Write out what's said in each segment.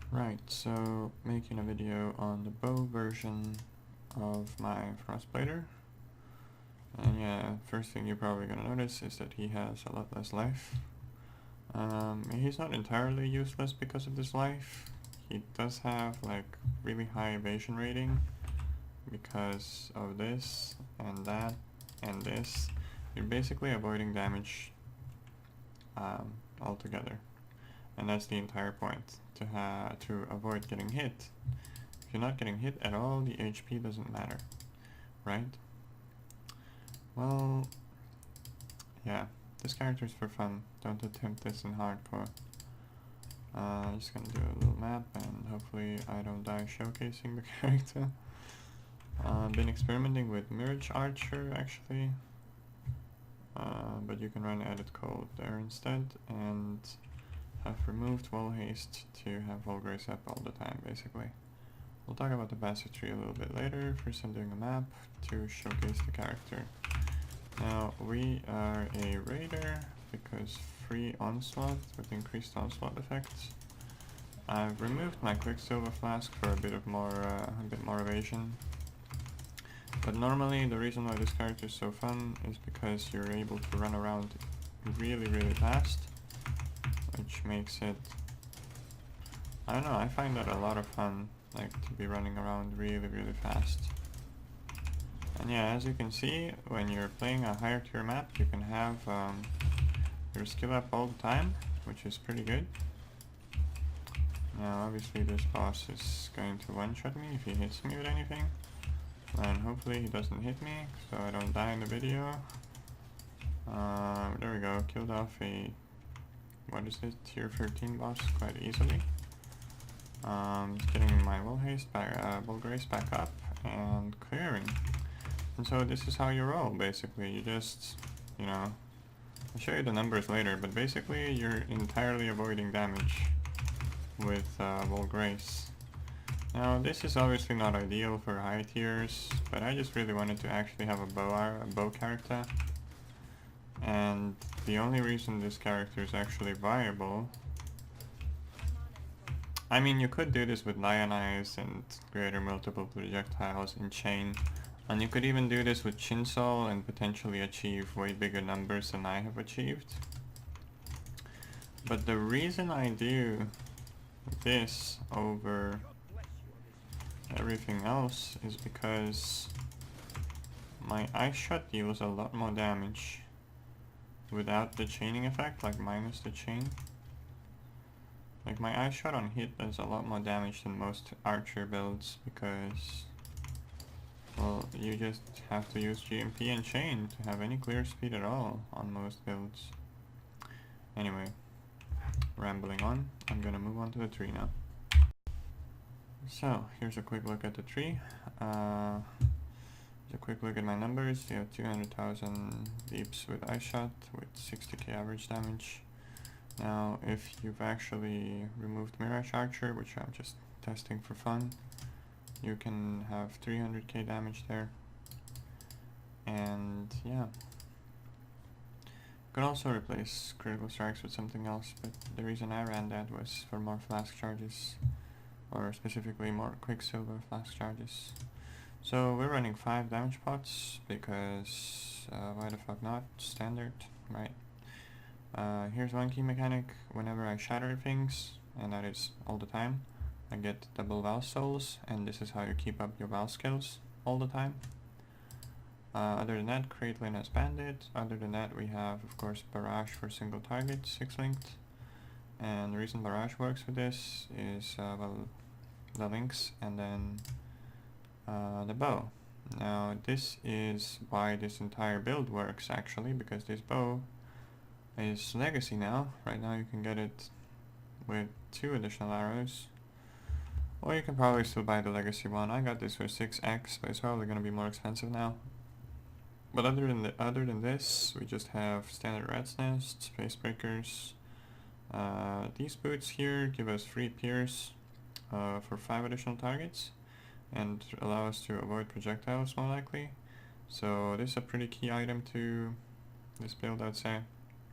Right, so making a video on the bow version of my Frostbiter. And yeah, first thing you're probably gonna notice is that he has a lot less life. He's not entirely useless because of this life. He does have like really high evasion rating because of this and that and this. You're basically avoiding damage altogether. And that's the entire point, to avoid getting hit. If you're not getting hit at all, the HP doesn't matter, right? Well, yeah, this character's for fun. Don't attempt this in hardcore. I'm just gonna do a little map and hopefully I don't die showcasing the character. I've been experimenting with Mirage Archer actually, but you can run Edit Code there instead, and have removed Wall Haste to have Volgrace up all the time basically. We'll talk about the Basset Tree a little bit later. First I'm doing a map to showcase the character. Now we are a raider because free onslaught with increased onslaught effects. I've removed my Quicksilver Flask for a bit more evasion. But normally the reason why this character is so fun is because you're able to run around really fast, which makes it, I don't know, I find that a lot of fun, like to be running around really fast. And yeah, as you can see, when you're playing a higher tier map, you can have your skill up all the time, which is pretty good. Now obviously this boss is going to one-shot me if he hits me with anything. And hopefully he doesn't hit me, so I don't die in the video. There we go, killed off a, what is it, tier 13 boss quite easily. Just getting my Volgrace back up and clearing. And so this is how you roll, basically. You just, I'll show you the numbers later, but basically you're entirely avoiding damage with Volgrace. Now this is obviously not ideal for high tiers, but I just really wanted to actually have a bow character. And the only reason this character is actually viable, I mean, you could do this with Lionize and greater multiple projectiles in chain, and you could even do this with Chinsol and potentially achieve way bigger numbers than I have achieved. But the reason I do this over everything else is because my Ice Shot deals a lot more damage without the chaining effect, like minus the chain. Like my Ice Shot on hit does a lot more damage than most archer builds because, well, you just have to use GMP and chain to have any clear speed at all on most builds. Anyway, rambling on, I'm gonna move on to the tree now. So here's a quick look at the tree. A quick look at my numbers. You have 200,000 deeps with Ice Shot with 60k average damage. Now if you've actually removed Mirage Archer, which I'm just testing for fun, you can have 300k damage there. And yeah, you can also replace critical strikes with something else, but the reason I ran that was for more flask charges, or specifically more Quicksilver flask charges. So we're running 5 damage pots because why the fuck not? Standard, right? Here's one key mechanic. Whenever I shatter things, and that is all the time, I get double Val souls, and this is how you keep up your Val skills all the time. Other than that, Caitlyn has Bandit. Other than that, we have, of course, Barrage for single target, 6-linked. And the reason Barrage works with this is, well, the links and then the bow. Now this is why this entire build works actually, because this bow is legacy now. Right now you can get it with 2 additional arrows, or you can probably still buy the legacy one. I got this for 6x, but it's probably going to be more expensive now. But other than this, we just have standard Rat's Nest, Space Breakers. These boots here give us free pierce for 5 additional targets and allow us to avoid projectiles more likely. So this is a pretty key item to this build, I'd say.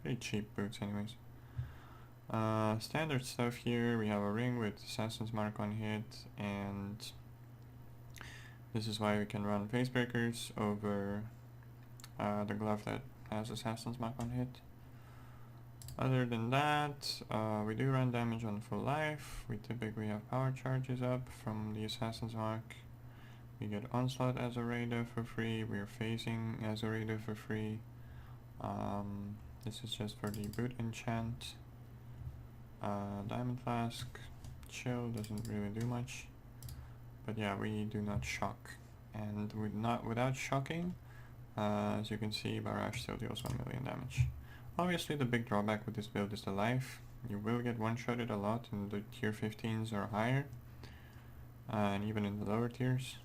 Pretty cheap boots anyways. Standard stuff here, we have a ring with Assassin's Mark on hit, and this is why we can run Face Breakers over the glove that has Assassin's Mark on hit. Other than that, we do run damage on full life. We typically have power charges up from the Assassin's Mark. We get Onslaught as a Raider for free. We are phasing as a Raider for free. This is just for the boot enchant. Diamond Flask, chill, doesn't really do much. But yeah, we do not shock. And without shocking, as you can see, Barrage still deals 1 million damage. Obviously the big drawback with this build is the life. You will get one-shotted a lot in the tier 15s or higher, and even in the lower tiers.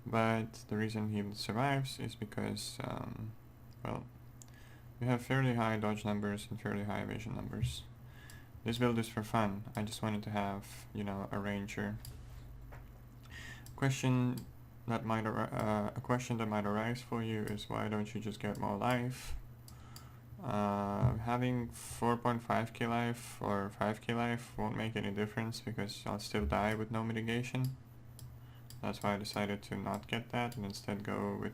But the reason he survives is because, well, we have fairly high dodge numbers and fairly high evasion numbers. This build is for fun. I just wanted to have, you know, a ranger. A question that might arise for you is, why don't you just get more life? Having 4.5k life or 5k life won't make any difference because I'll still die with no mitigation. That's why I decided to not get that and instead go with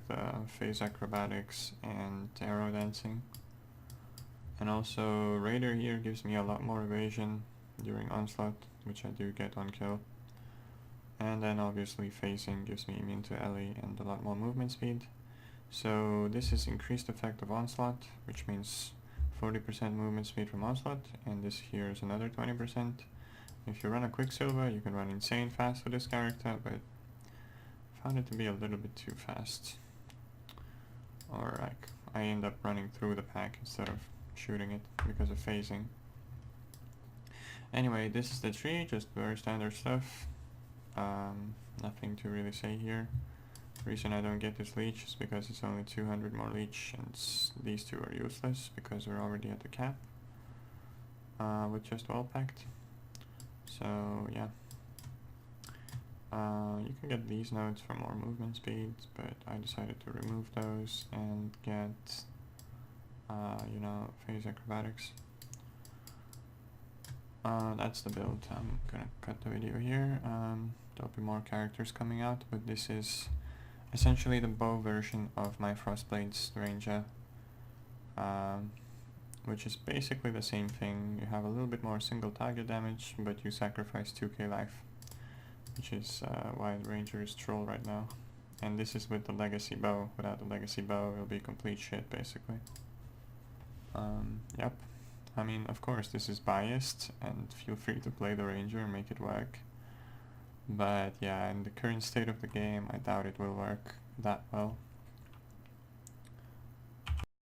phase acrobatics and arrow dancing. And also Raider here gives me a lot more evasion during onslaught, which I do get on kill. And then obviously phasing gives me immune to Ellie and a lot more movement speed. So this is increased effect of onslaught, which means 40% movement speed from onslaught, and this here is another 20%. If you run a Quicksilver, you can run insane fast with this character, but I found it to be a little bit too fast. Or like, I end up running through the pack instead of shooting it because of phasing. Anyway, this is the tree, just very standard stuff. Nothing to really say here. The reason I don't get this leech is because it's only 200 more leech, and these two are useless because we're already at the cap with just well packed. So yeah, you can get these nodes for more movement speed, but I decided to remove those and get you know, phase acrobatics. That's the build. I'm gonna cut the video here. There'll be more characters coming out, but this is essentially the bow version of my Frostblades Ranger, which is basically the same thing. You have a little bit more single target damage, but you sacrifice 2k life, which is why the Ranger is troll right now. And this is with the legacy bow. Without the legacy bow, it'll be complete shit, basically. Yep. I mean, of course, this is biased, and feel free to play the Ranger and make it work. But yeah, in the current state of the game, I doubt it will work that well.